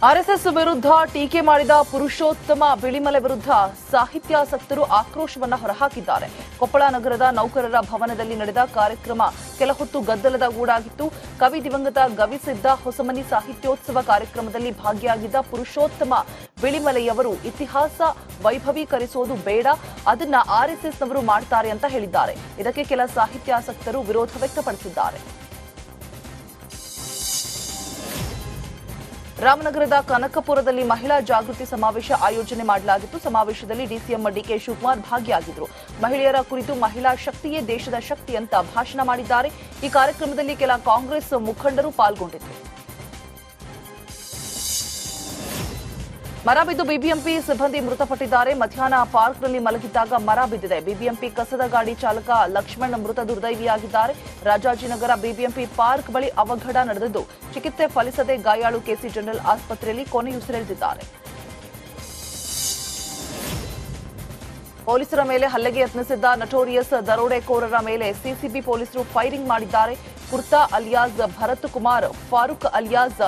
RSS ವಿರುದ್ಧ ಟೀಕೆ ಮಾಡಿದ ಪುರುಷೋತ್ತಮ ಬಿಳಿಮಲೆ ವಿರುದ್ಧ ಸಾಹಿತ್ಯಾಸಕ್ತರು ಆಕ್ರೋಶವನ್ನ ಹೊರಹಾಕಿದ್ದಾರೆ. ಕೊಪ್ಪಳ ನಗರದ ನೌಕರರ ಭವನದಲ್ಲಿ ನಡೆದ ಕಾರ್ಯಕ್ರಮ ಕೆಲ ಹೊತ್ತು ಗದ್ದಲದ ಗೂಡಾಗಿತ್ತು. ಕವಿ ದಿವಂಗತ ಗವಿಸಿದ್ದ ಹೊಸಮನಿ ಸಾಹಿತ್ಯೋತ್ಸವ ಕಾರ್ಯಕ್ರಮದಲ್ಲಿ ಭಾಗಿಯಾಗಿದ್ದ ಪುರುಷೋತ್ತಮ ಬಿಳಿಮಲೆಯವರು ಇತಿಹಾಸ ವೈಭವೀಕರಿಸೋದು ಬೇಡ, ಅದನ್ನ ಆರ್ಎಸ್ಎಸ್ನವರು ಮಾಡ್ತಾರೆ ಅಂತ ಹೇಳಿದ್ದಾರೆ. ಇದಕ್ಕೆ ಕೆಲ ಸಾಹಿತ್ಯಾಸಕ್ತರು ವಿರೋಧ ವ್ಯಕ್ತಪಡಿಸಿದ್ದಾರೆ. ರಾಮನಗರದ ಕನಕಪುರದಲ್ಲಿ ಮಹಿಳಾ ಜಾಗೃತಿ ಸಮಾವೇಶ ಆಯೋಜನೆ ಮಾಡಲಾಗಿತ್ತು. ಸಮಾವೇಶದಲ್ಲಿ ಡಿಸಿಎಂ ಡಿಕೆ ಶಿವಕುಮಾರ್ ಭಾಗಿಯಾಗಿದ್ದರು. ಮಹಿಳೆಯರ ಕುರಿತು ಮಹಿಳಾ ಶಕ್ತಿಯೇ ದೇಶದ ಶಕ್ತಿ ಅಂತ ಭಾಷಣ ಮಾಡಿದ್ದಾರೆ. ಈ ಕಾರ್ಯಕ್ರಮದಲ್ಲಿ ಕೆಲ ಕಾಂಗ್ರೆಸ್ ಮುಖಂಡರು ಪಾಲ್ಗೊಂಡಿದ್ದರು. ಮರ ಬಿದ್ದು ಬಿಬಿಎಂಪಿ ಸಿಬ್ಬಂದಿ ಮೃತಪಟ್ಟಿದ್ದಾರೆ. ಮಧ್ಯಾಹ್ನ ಪಾರ್ಕ್ನಲ್ಲಿ ಮಲಗಿದ್ದಾಗ ಮರ ಬಿದ್ದಿದೆ. ಬಿಬಿಎಂಪಿ ಕಸದ ಗಾಡಿ ಚಾಲಕ ಲಕ್ಷ್ಮಣ್ ಮೃತ ದುರ್ದೈವಿಯಾಗಿದ್ದಾರೆ. ರಾಜಾಜಿನಗರ ಬಿಬಿಎಂಪಿ ಪಾರ್ಕ್ ಬಳಿ ಅವಘಡ ನಡೆದಿದ್ದು ಚಿಕಿತ್ಸೆ ಫಲಿಸದೆ ಗಾಯಾಳು ಕೆಸಿ ಜನರಲ್ ಆಸ್ಪತ್ರೆಯಲ್ಲಿ ಕೊನೆಯುಸಿರೆಳೆದಿದ್ದಾರೆ. ಪೊಲೀಸರ ಮೇಲೆ ಹಲ್ಲೆಗೆ ಯತ್ನಿಸಿದ್ದ ನಟೋರಿಯಸ್ ದರೋಡೆಕೋರರ ಮೇಲೆ ಸಿಸಿಬಿ ಪೊಲೀಸರು ಫೈರಿಂಗ್ ಮಾಡಿದ್ದಾರೆ. Kurta alias Bharath Kumar, Farooq alias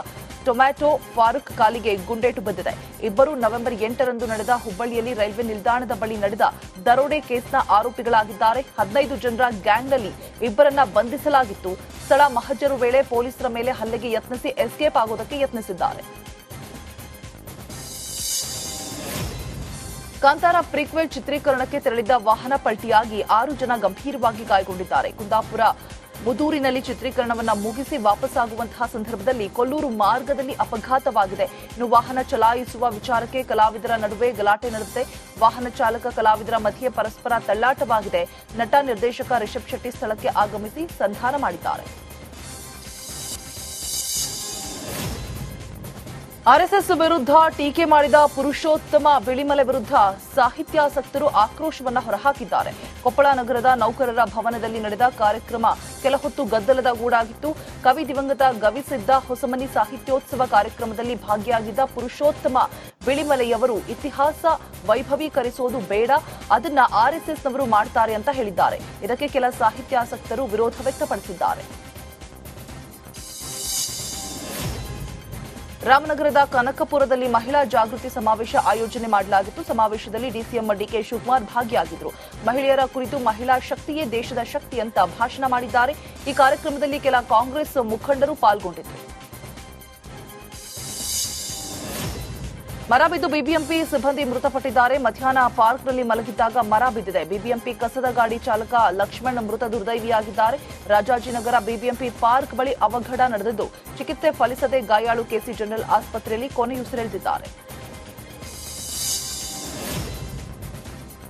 tomato Farooq ಕಾಲಿಗೆ ಗುಂಡೇಟು ಬಿದ್ದಿದೆ. ಇಬ್ಬರು ನವೆಂಬರ್ 8ರಂದು ನಡೆದ ಹುಬ್ಬಳ್ಳಿಯಲ್ಲಿ ರೈಲ್ವೆ ನಿಲ್ದಾಣದ ಬಳಿ ನಡೆದ ದರೋಡೆ ಕೇಸ್ನ ಆರೋಪಿಗಳಾಗಿದ್ದಾರೆ. 15 ಜನರ ಗ್ಯಾಂಗ್ನಲ್ಲಿ ಇಬ್ಬರನ್ನ ಬಂಧಿಸಲಾಗಿತ್ತು. ಸ್ಥಳ ಮಹಜರು ವೇಳೆ ಪೊಲೀಸರ ಮೇಲೆ ಹಲ್ಲೆಗೆ ಯತ್ನಿಸಿ ಎಸ್ಕೇಪ್ ಆಗೋದಕ್ಕೆ ಯತ್ನಿಸಿದ್ದಾರೆ. ಕಾಂತಾರ ಪ್ರೀಕ್ವೆಲ್ ಚಿತ್ರೀಕರಣಕ್ಕೆ ತೆರಳಿದ್ದ ವಾಹನ ಪಲ್ಟಿಯಾಗಿ 6 ಜನ ಗಂಭೀರವಾಗಿ ಗಾಯಗೊಂಡಿದ್ದಾರೆ. ಕುಂದಾಪುರ ಮುದೂರಿನಲ್ಲಿ ಚಿತ್ರೀಕರಣವನ್ನು ಮುಗಿಸಿ ವಾಪಸ್ಸಾಗುವಂತಹ ಸಂದರ್ಭದಲ್ಲಿ ಕೊಲ್ಲೂರು ಮಾರ್ಗದಲ್ಲಿ ಅಪಘಾತವಾಗಿದೆ. ಇನ್ನು ವಾಹನ ಚಲಾಯಿಸುವ ವಿಚಾರಕ್ಕೆ ಕಲಾವಿದರ ನಡುವೆ ಗಲಾಟೆ ನಡೆದಿದೆ. ವಾಹನ ಚಾಲಕ ಕಲಾವಿದರ ಮಧ್ಯೆ ಪರಸ್ಪರ ತಳ್ಳಾಟವಾಗಿದೆ. ನಟ ನಿರ್ದೇಶಕ ರಿಷಬ್ ಶೆಟ್ಟಿ ಸ್ಥಳಕ್ಕೆ ಆಗಮಿಸಿ ಸಂಧಾನ ಮಾಡಿದ್ದಾರೆ. ಆರ್ಎಸ್ಎಸ್ ವಿರುದ್ಧ ಟೀಕೆ ಮಾಡಿದ ಪುರುಷೋತ್ತಮ ಬಿಳಿಮಲೆ ವಿರುದ್ಧ ಸಾಹಿತ್ಯಾಸಕ್ತರು ಆಕ್ರೋಶವನ್ನ ಹೊರಹಾಕಿದ್ದಾರೆ. ಕೊಪ್ಪಳ ನಗರದ ನೌಕರರ ಭವನದಲ್ಲಿ ನಡೆದ ಕಾರ್ಯಕ್ರಮ ಕೆಲ ಹೊತ್ತು ಗದ್ದಲದ ಗೂಡಾಗಿತ್ತು. ಕವಿ ದಿವಂಗತ ಗವಿಸಿದ್ದ ಹೊಸಮನಿ ಸಾಹಿತ್ಯೋತ್ಸವ ಕಾರ್ಯಕ್ರಮದಲ್ಲಿ ಭಾಗಿಯಾಗಿದ್ದ ಪುರುಷೋತ್ತಮ ಬಿಳಿಮಲೆಯವರು ಇತಿಹಾಸ ವೈಭವೀಕರಿಸೋದು ಬೇಡ, ಅದನ್ನ ಆರ್ಎಸ್ಎಸ್ನವರು ಮಾಡ್ತಾರೆ ಅಂತ ಹೇಳಿದ್ದಾರೆ. ಇದಕ್ಕೆ ಕೆಲ ಸಾಹಿತ್ಯಾಸಕ್ತರು ವಿರೋಧ ವ್ಯಕ್ತಪಡಿಸಿದ್ದಾರೆ. ರಾಮನಗರದ ಕನಕಪುರದಲ್ಲಿ ಮಹಿಳಾ ಜಾಗೃತಿ ಸಮಾವೇಶ ಆಯೋಜನೆ ಮಾಡಲಾಗಿತ್ತು. ಸಮಾವೇಶದಲ್ಲಿ ಡಿಸಿಎಂ ಡಿಕೆ ಶಿವಕುಮಾರ್ ಭಾಗಿಯಾಗಿದ್ದರು. ಮಹಿಳೆಯರ ಕುರಿತು ಮಹಿಳಾ ಶಕ್ತಿಯೇ ದೇಶದ ಶಕ್ತಿ ಅಂತ ಭಾಷಣ ಮಾಡಿದ್ದಾರೆ. ಈ ಕಾರ್ಯಕ್ರಮದಲ್ಲಿ ಕೆಲ ಕಾಂಗ್ರೆಸ್ ಮುಖಂಡರು ಪಾಲ್ಗೊಂಡಿದ್ದರು. ಮರ ಬಿದ್ದು ಬಿಬಿಎಂಪಿ ಸಿಬ್ಬಂದಿ ಮೃತಪಟ್ಟಿದ್ದಾರೆ. ಮಧ್ಯಾಹ್ನ ಪಾರ್ಕ್ನಲ್ಲಿ ಮಲಗಿದ್ದಾಗ ಮರ ಬಿದ್ದಿದೆ. ಬಿಬಿಎಂಪಿ ಕಸದ ಗಾಡಿ ಚಾಲಕ ಲಕ್ಷ್ಮಣ್ ಮೃತ ದುರ್ದೈವಿಯಾಗಿದ್ದಾರೆ. ರಾಜಾಜಿನಗರ ಬಿಬಿಎಂಪಿ ಪಾರ್ಕ್ ಬಳಿ ಅವಘಡ ನಡೆದಿದ್ದು ಚಿಕಿತ್ಸೆ ಫಲಿಸದೆ ಗಾಯಾಳು ಕೆಸಿ ಜನರಲ್ ಆಸ್ಪತ್ರೆಯಲ್ಲಿ ಕೊನೆಯುಸಿರೆಳೆದಿದ್ದಾರೆ.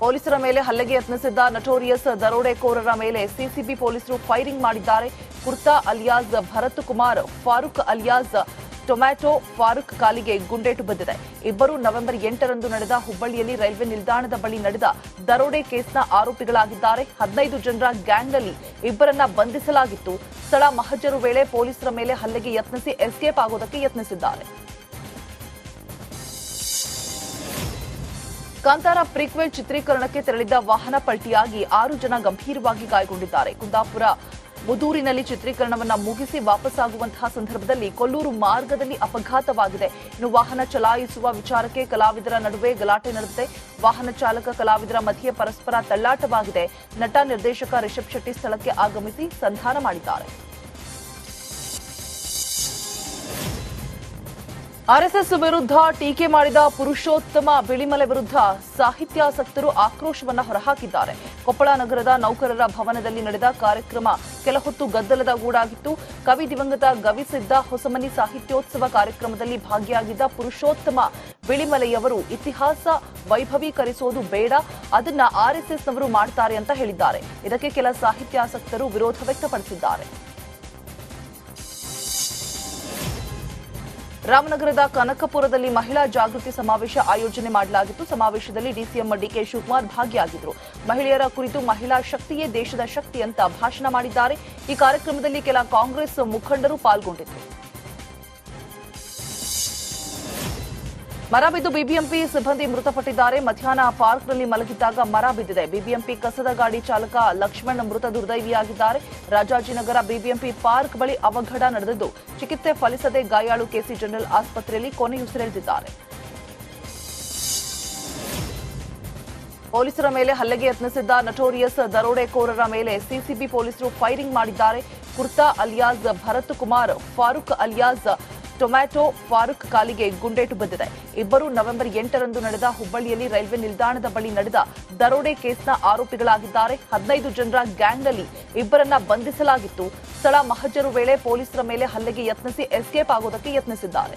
ಪೊಲೀಸರ ಮೇಲೆ ಹಲ್ಲೆಗೆ ಯತ್ನಿಸಿದ್ದ ನಟೋರಿಯಸ್ ದರೋಡೆಕೋರರ ಮೇಲೆ ಸಿಸಿಬಿ ಪೊಲೀಸರು ಫೈರಿಂಗ್ ಮಾಡಿದ್ದಾರೆ. Kurta alias Bharath Kumar, Farooq alias tomato Farooq ಕಾಲಿಗೆ ಗುಂಡೇಟು ಬಿದ್ದಿದೆ. ಇಬ್ಬರು ನವೆಂಬರ್ 8ರಂದು ನಡೆದ ಹುಬ್ಬಳ್ಳಿಯಲ್ಲಿ ರೈಲ್ವೆ ನಿಲ್ದಾಣದ ಬಳಿ ನಡೆದ ದರೋಡೆ ಕೇಸ್ನ ಆರೋಪಿಗಳಾಗಿದ್ದಾರೆ. 15 ಜನರ ಗ್ಯಾಂಗ್ನಲ್ಲಿ ಇಬ್ಬರನ್ನ ಬಂಧಿಸಲಾಗಿತ್ತು. ಸ್ಥಳ ಮಹಜರು ವೇಳೆ ಪೊಲೀಸರ ಮೇಲೆ ಹಲ್ಲೆಗೆ ಯತ್ನಿಸಿ ಎಸ್ಕೇಪ್ ಆಗೋದಕ್ಕೆ ಯತ್ನಿಸಿದ್ದಾರೆ. ಕಾಂತಾರ ಪ್ರೀಕ್ವೆಲ್ ಚಿತ್ರೀಕರಣಕ್ಕೆ ತೆರಳಿದ್ದ ವಾಹನ ಪಲ್ಟಿಯಾಗಿ 6 ಜನ ಗಂಭೀರವಾಗಿ ಗಾಯಗೊಂಡಿದ್ದಾರೆ. ಕುಂದಾಪುರ ಮುದೂರಿನಲ್ಲಿ ಚಿತ್ರೀಕರಣವನ್ನು ಮುಗಿಸಿ ವಾಪಸ್ಸಾಗುವಂತಹ ಸಂದರ್ಭದಲ್ಲಿ ಕೊಲ್ಲೂರು ಮಾರ್ಗದಲ್ಲಿ ಅಪಘಾತವಾಗಿದೆ. ಇನ್ನು ವಾಹನ ಚಲಾಯಿಸುವ ವಿಚಾರಕ್ಕೆ ಕಲಾವಿದರ ನಡುವೆ ಗಲಾಟೆ ನಡೆದಿದೆ. ವಾಹನ ಚಾಲಕ ಕಲಾವಿದರ ಮಧ್ಯೆ ಪರಸ್ಪರ ತಳ್ಳಾಟವಾಗಿದೆ. ನಟ ನಿರ್ದೇಶಕ ರಿಷಬ್ ಶೆಟ್ಟಿ ಸ್ಥಳಕ್ಕೆ ಆಗಮಿಸಿ ಸಂಧಾನ ಮಾಡಿದ್ದಾರೆ. ಆರ್ಎಸ್ಎಸ್ ವಿರುದ್ಧ ಟೀಕೆ ಮಾಡಿದ ಪುರುಷೋತ್ತಮ ಬಿಳಿಮಲೆ ವಿರುದ್ಧ ಸಾಹಿತ್ಯಾಸಕ್ತರು ಆಕ್ರೋಶವನ್ನ ಹೊರಹಾಕಿದ್ದಾರೆ. ಕೊಪ್ಪಳ ನಗರದ ನೌಕರರ ಭವನದಲ್ಲಿ ನಡೆದ ಕಾರ್ಯಕ್ರಮ ಕೆಲ ಹೊತ್ತು ಗದ್ದಲದ ಗೂಡಾಗಿತ್ತು. ಕವಿ ದಿವಂಗತ ಗವಿಸಿದ್ದ ಹೊಸಮನಿ ಸಾಹಿತ್ಯೋತ್ಸವ ಕಾರ್ಯಕ್ರಮದಲ್ಲಿ ಭಾಗಿಯಾಗಿದ್ದ ಪುರುಷೋತ್ತಮ ಬಿಳಿಮಲೆಯವರು ಇತಿಹಾಸ ವೈಭವೀಕರಿಸೋದು ಬೇಡ, ಅದನ್ನ ಆರ್ಎಸ್ಎಸ್ನವರು ಮಾಡ್ತಾರೆ ಅಂತ ಹೇಳಿದ್ದಾರೆ. ಇದಕ್ಕೆ ಕೆಲ ಸಾಹಿತ್ಯಾಸಕ್ತರು ವಿರೋಧ ವ್ಯಕ್ತಪಡಿಸಿದ್ದಾರೆ. ರಾಮನಗರದ ಕನಕಪುರದಲ್ಲಿ ಮಹಿಳಾ ಜಾಗೃತಿ ಸಮಾವೇಶ ಆಯೋಜನೆ ಮಾಡಲಾಗಿತ್ತು. ಸಮಾವೇಶದಲ್ಲಿ ಡಿಸಿಎಂ ಡಿಕೆ ಶಿವಕುಮಾರ್ ಭಾಗಿಯಾಗಿದ್ದರು. ಮಹಿಳೆಯರ ಕುರಿತು ಮಹಿಳಾ ಶಕ್ತಿಯೇ ದೇಶದ ಶಕ್ತಿ ಅಂತ ಭಾಷಣ ಮಾಡಿದ್ದಾರೆ. ಈ ಕಾರ್ಯಕ್ರಮದಲ್ಲಿ ಕೆಲ ಕಾಂಗ್ರೆಸ್ ಮುಖಂಡರು ಪಾಲ್ಗೊಂಡಿದ್ದರು. ಮರ ಬಿದ್ದು ಬಿಬಿಎಂಪಿ ಸಿಬ್ಬಂದಿ ಮೃತಪಟ್ಟಿದ್ದಾರೆ. ಮಧ್ಯಾಹ್ನ ಪಾರ್ಕ್ನಲ್ಲಿ ಮಲಗಿದ್ದಾಗ ಮರ ಬಿದ್ದಿದೆ. ಬಿಬಿಎಂಪಿ ಕಸದ ಗಾಡಿ ಚಾಲಕ ಲಕ್ಷ್ಮಣ್ ಮೃತ ದುರ್ದೈವಿಯಾಗಿದ್ದಾರೆ. ರಾಜಾಜಿನಗರ ಬಿಬಿಎಂಪಿ ಪಾರ್ಕ್ ಬಳಿ ಅವಘಡ ನಡೆದಿದ್ದು, ಚಿಕಿತ್ಸೆ ಫಲಿಸದೆ ಗಾಯಾಳು ಕೆಸಿ ಜನರಲ್ ಆಸ್ಪತ್ರೆಯಲ್ಲಿ ಕೊನೆಯುಸಿರೆಳೆದಿದ್ದಾರೆ. ಪೊಲೀಸರ ಮೇಲೆ ಹಲ್ಲೆಗೆ ಯತ್ನಿಸಿದ್ದ ನಟೋರಿಯಸ್ ದರೋಡೆಕೋರರ ಮೇಲೆ ಸಿಸಿಬಿ ಪೊಲೀಸರು ಫೈರಿಂಗ್ ಮಾಡಿದ್ದಾರೆ. Kurta alias Bharath Kumar, Farooq alias tomato Farooq ಕಾಲಿಗೆ ಗುಂಡೇಟು ಬಿದ್ದಿದೆ. ಇಬ್ಬರು ನವೆಂಬರ್ 8ರಂದು ನಡೆದ ಹುಬ್ಬಳ್ಳಿಯಲ್ಲಿ ರೈಲ್ವೆ ನಿಲ್ದಾಣದ ಬಳಿ ನಡೆದ ದರೋಡೆ ಕೇಸ್ನ ಆರೋಪಿಗಳಾಗಿದ್ದಾರೆ. 15 ಜನರ ಗ್ಯಾಂಗ್ನಲ್ಲಿ ಇಬ್ಬರನ್ನ ಬಂಧಿಸಲಾಗಿತ್ತು. ಸ್ಥಳ ಮಹಜರು ವೇಳೆ ಪೊಲೀಸರ ಮೇಲೆ ಹಲ್ಲೆಗೆ ಯತ್ನಿಸಿ ಎಸ್ಕೇಪ್ ಆಗೋದಕ್ಕೆ ಯತ್ನಿಸಿದ್ದಾರೆ.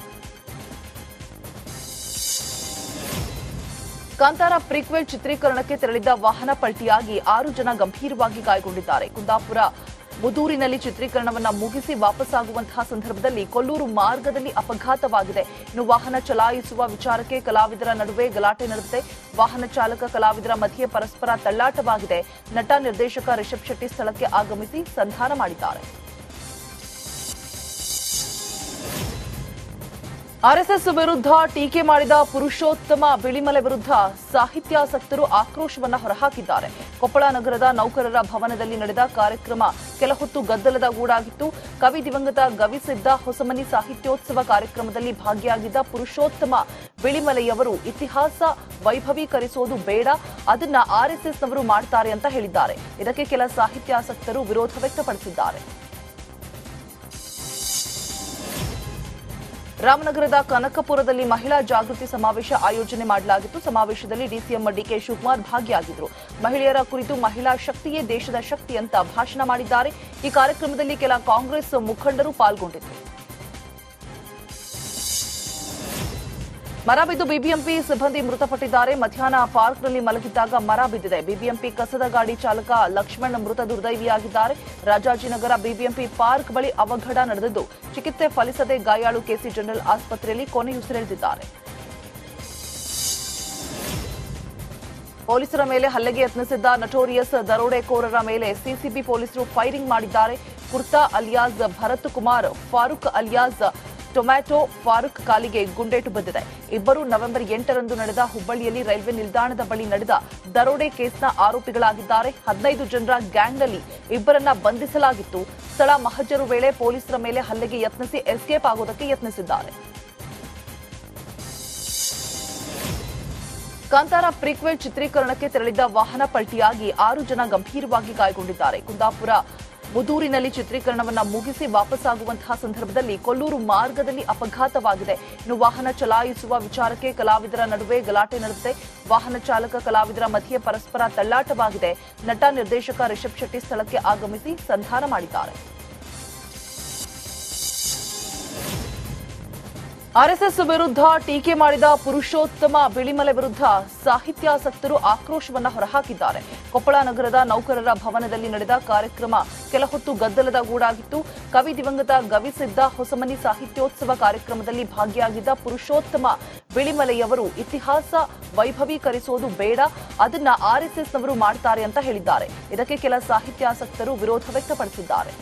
ಕಾಂತಾರ ಪ್ರೀಕ್ವೆಲ್ ಚಿತ್ರೀಕರಣಕ್ಕೆ ತೆರಳಿದ್ದ ವಾಹನ ಪಲ್ಟಿಯಾಗಿ 6 ಜನ ಗಂಭೀರವಾಗಿ ಗಾಯಗೊಂಡಿದ್ದಾರೆ. ಕುಂದಾಪುರ ಮುದೂರಿನಲ್ಲಿ ಚಿತ್ರೀಕರಣವನ್ನು ಮುಗಿಸಿ ವಾಪಸ್ಸಾಗುವಂತಹ ಸಂದರ್ಭದಲ್ಲಿ ಕೊಲ್ಲೂರು ಮಾರ್ಗದಲ್ಲಿ ಅಪಘಾತವಾಗಿದೆ. ಇನ್ನು ವಾಹನ ಚಲಾಯಿಸುವ ವಿಚಾರಕ್ಕೆ ಕಲಾವಿದರ ನಡುವೆ ಗಲಾಟೆ ನಡೆದಿದೆ. ವಾಹನ ಚಾಲಕ ಕಲಾವಿದರ ಮಧ್ಯೆ ಪರಸ್ಪರ ತಳ್ಳಾಟವಾಗಿದೆ. ನಟ ನಿರ್ದೇಶಕ ರಿಷಬ್ ಶೆಟ್ಟಿ ಸ್ಥಳಕ್ಕೆ ಆಗಮಿಸಿ ಸಂಧಾನ ಮಾಡಿದ್ದಾರೆ. ಆರ್ಎಸ್ಎಸ್ ವಿರುದ್ಧ ಟೀಕೆ ಮಾಡಿದ ಪುರುಷೋತ್ತಮ ಬಿಳಿಮಲೆ ವಿರುದ್ಧ ಸಾಹಿತ್ಯಾಸಕ್ತರು ಆಕ್ರೋಶವನ್ನ ಹೊರಹಾಕಿದ್ದಾರೆ. ಕೊಪ್ಪಳ ನಗರದ ನೌಕರರ ಭವನದಲ್ಲಿ ನಡೆದ ಕಾರ್ಯಕ್ರಮ ಕೆಲ ಹೊತ್ತು ಗದ್ದಲದ ಗೂಡಾಗಿತ್ತು. ಕವಿ ದಿವಂಗತ ಗವಿಸಿದ್ದ ಹೊಸಮನಿ ಸಾಹಿತ್ಯೋತ್ಸವ ಕಾರ್ಯಕ್ರಮದಲ್ಲಿ ಭಾಗಿಯಾಗಿದ್ದ ಪುರುಷೋತ್ತಮ ಬಿಳಿಮಲೆಯವರು ಇತಿಹಾಸ ವೈಭವೀಕರಿಸೋದು ಬೇಡ, ಅದನ್ನ ಆರ್ಎಸ್ಎಸ್ನವರು ಮಾಡ್ತಾರೆ ಅಂತ ಹೇಳಿದ್ದಾರೆ. ಇದಕ್ಕೆ ಕೆಲ ಸಾಹಿತ್ಯಾಸಕ್ತರು ವಿರೋಧ ವ್ಯಕ್ತಪಡಿಸಿದ್ದಾರೆ. ರಾಮನಗರದ ಕನಕಪುರದಲ್ಲಿ ಮಹಿಳಾ ಜಾಗೃತಿ ಸಮಾವೇಶ ಆಯೋಜನೆ ಮಾಡಲಾಗಿತ್ತು. ಸಮಾವೇಶದಲ್ಲಿ ಡಿಸಿಎಂ ಡಿಕೆ ಶಿವಕುಮಾರ್ ಭಾಗಿಯಾಗಿದ್ದರು. ಮಹಿಳೆಯರ ಕುರಿತು ಮಹಿಳಾ ಶಕ್ತಿಯೇ ದೇಶದ ಶಕ್ತಿ ಅಂತ ಭಾಷಣ ಮಾಡಿದ್ದಾರೆ. ಈ ಕಾರ್ಯಕ್ರಮದಲ್ಲಿ ಕೆಲ ಕಾಂಗ್ರೆಸ್ ಮುಖಂಡರು ಪಾಲ್ಗೊಂಡಿದ್ದರು. ಮರ ಬಿದ್ದು ಬಿಬಿಎಂಪಿ ಸಿಬ್ಬಂದಿ ಮೃತಪಟ್ಟಿದ್ದಾರೆ. ಮಧ್ಯಾಹ್ನ ಪಾರ್ಕ್ನಲ್ಲಿ ಮಲಗಿದ್ದಾಗ ಮರ ಬಿದ್ದಿದೆ. ಬಿಬಿಎಂಪಿ ಕಸದ ಗಾಡಿ ಚಾಲಕ ಲಕ್ಷ್ಮಣ್ ಮೃತ ದುರ್ದೈವಿಯಾಗಿದ್ದಾರೆ. ರಾಜಾಜಿನಗರ ಬಿಬಿಎಂಪಿ ಪಾರ್ಕ್ ಬಳಿ ಅವಘಡ ನಡೆದಿದ್ದು, ಚಿಕಿತ್ಸೆ ಫಲಿಸದೆ ಗಾಯಾಳು ಕೆಸಿ ಜನರಲ್ ಆಸ್ಪತ್ರೆಯಲ್ಲಿ ಕೊನೆಯುಸಿರೆಳೆದಿದ್ದಾರೆ. ಪೊಲೀಸರ ಮೇಲೆ ಹಲ್ಲೆಗೆ ಯತ್ನಿಸಿದ್ದ ನಟೋರಿಯಸ್ ದರೋಡೆಕೋರರ ಮೇಲೆ ಸಿಸಿಬಿ ಪೊಲೀಸರು ಫೈರಿಂಗ್ ಮಾಡಿದ್ದಾರೆ. Kurta alias Bharath Kumar, Farooq alias tomato Farooq ಕಾಲಿಗೆ ಗುಂಡೇಟು ಬಿದ್ದಿದೆ. ಇಬ್ಬರು ನವೆಂಬರ್ 8ರಂದು ನಡೆದ ಹುಬ್ಬಳ್ಳಿಯಲ್ಲಿ ರೈಲ್ವೆ ನಿಲ್ದಾಣದ ಬಳಿ ನಡೆದ ದರೋಡೆ ಕೇಸ್ನ ಆರೋಪಿಗಳಾಗಿದ್ದಾರೆ. 15 ಜನರ ಗ್ಯಾಂಗ್ನಲ್ಲಿ ಇಬ್ಬರನ್ನ ಬಂಧಿಸಲಾಗಿತ್ತು. ಸ್ಥಳ ಮಹಜರು ವೇಳೆ ಪೊಲೀಸರ ಮೇಲೆ ಹಲ್ಲೆಗೆ ಯತ್ನಿಸಿ ಎಸ್ಕೇಪ್ ಆಗೋದಕ್ಕೆ ಯತ್ನಿಸಿದ್ದಾರೆ. ಕಾಂತಾರ ಪ್ರೀಕ್ವೆಲ್ ಚಿತ್ರೀಕರಣಕ್ಕೆ ತೆರಳಿದ್ದ ವಾಹನ ಪಲ್ಟಿಯಾಗಿ 6 ಜನ ಗಂಭೀರವಾಗಿ ಗಾಯಗೊಂಡಿದ್ದಾರೆ. ಕುಂದಾಪುರ ಮುದೂರಿನಲ್ಲಿ ಚಿತ್ರೀಕರಣವನ್ನು ಮುಗಿಸಿ ವಾಪಸ್ಸಾಗುವಂತಹ ಸಂದರ್ಭದಲ್ಲಿ ಕೊಲ್ಲೂರು ಮಾರ್ಗದಲ್ಲಿ ಅಪಘಾತವಾಗಿದೆ. ಇನ್ನು ವಾಹನ ಚಲಾಯಿಸುವ ವಿಚಾರಕ್ಕೆ ಕಲಾವಿದರ ನಡುವೆ ಗಲಾಟೆ ನಡೆದಿದೆ. ವಾಹನ ಚಾಲಕ ಕಲಾವಿದರ ಮಧ್ಯೆ ಪರಸ್ಪರ ತಳ್ಳಾಟವಾಗಿದೆ. ನಟ ನಿರ್ದೇಶಕ ರಿಷಬ್ ಶೆಟ್ಟಿ ಸ್ಥಳಕ್ಕೆ ಆಗಮಿಸಿ ಸಂಧಾನ ಮಾಡಿದ್ದಾರೆ. ಆರ್ಎಸ್ಎಸ್ ವಿರುದ್ಧ ಟೀಕೆ ಮಾಡಿದ ಪುರುಷೋತ್ತಮ ಬಿಳಿಮಲೆ ವಿರುದ್ಧ ಸಾಹಿತ್ಯಾಸಕ್ತರು ಆಕ್ರೋಶವನ್ನ ಹೊರಹಾಕಿದ್ದಾರೆ. ಕೊಪ್ಪಳ ನಗರದ ನೌಕರರ ಭವನದಲ್ಲಿ ನಡೆದ ಕಾರ್ಯಕ್ರಮ ಕೆಲ ಹೊತ್ತು ಗದ್ದಲದ ಗೂಡಾಗಿತ್ತು. ಕವಿ ದಿವಂಗತ ಗವಿಸಿದ್ದ ಹೊಸಮನಿ ಸಾಹಿತ್ಯೋತ್ಸವ ಕಾರ್ಯಕ್ರಮದಲ್ಲಿ ಭಾಗಿಯಾಗಿದ್ದ ಪುರುಷೋತ್ತಮ ಬಿಳಿಮಲೆಯವರು ಇತಿಹಾಸ ವೈಭವೀಕರಿಸೋದು ಬೇಡ, ಅದನ್ನ ಆರ್ಎಸ್ಎಸ್ನವರು ಮಾಡ್ತಾರೆ ಅಂತ ಹೇಳಿದ್ದಾರೆ. ಇದಕ್ಕೆ ಕೆಲ ಸಾಹಿತ್ಯಾಸಕ್ತರು ವಿರೋಧ ವ್ಯಕ್ತಪಡಿಸಿದ್ದಾರೆ.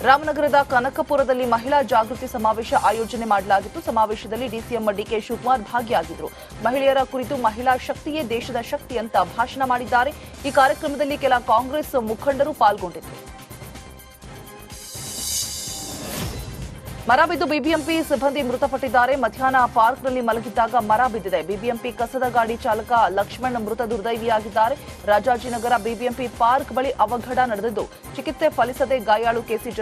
ರಾಮನಗರದ ಕನಕಪುರದಲ್ಲಿ ಮಹಿಳಾ ಜಾಗೃತಿ ಸಮಾವೇಶ ಆಯೋಜನೆ ಮಾಡಲಾಗಿತ್ತು. ಸಮಾವೇಶದಲ್ಲಿ ಡಿಸಿಎಂ ಡಿಕೆ ಶಿವಕುಮಾರ್ ಭಾಗಿಯಾಗಿದ್ದರು. ಮಹಿಳೆಯರ ಕುರಿತು ಮಹಿಳಾ ಶಕ್ತಿಯೇ ದೇಶದ ಶಕ್ತಿ ಅಂತ ಭಾಷಣ ಮಾಡಿದ್ದಾರೆ. ಈ ಕಾರ್ಯಕ್ರಮದಲ್ಲಿ ಕೆಲ ಕಾಂಗ್ರೆಸ್ ಮುಖಂಡರು ಪಾಲ್ಗೊಂಡಿದ್ದರು. ಮರ ಬಿದ್ದು ಬಿಬಿಎಂಪಿ ಸಿಬ್ಬಂದಿ ಮೃತಪಟ್ಟಿದ್ದಾರೆ. ಮಧ್ಯಾಹ್ನ ಪಾರ್ಕ್ನಲ್ಲಿ ಮಲಗಿದ್ದಾಗ ಮರ ಬಿದ್ದಿದೆ. ಬಿಬಿಎಂಪಿ ಕಸದ ಗಾಡಿ ಚಾಲಕ ಲಕ್ಷ್ಮಣ್ ಮೃತ ದುರ್ದೈವಿಯಾಗಿದ್ದಾರೆ. ರಾಜಾಜಿನಗರ ಬಿಬಿಎಂಪಿ ಪಾರ್ಕ್ ಬಳಿ ಅವಘಡ ನಡೆದಿದ್ದು, ಚಿಕಿತ್ಸೆ ಫಲಿಸದೆ ಗಾಯಾಳು ಕೆಸಿ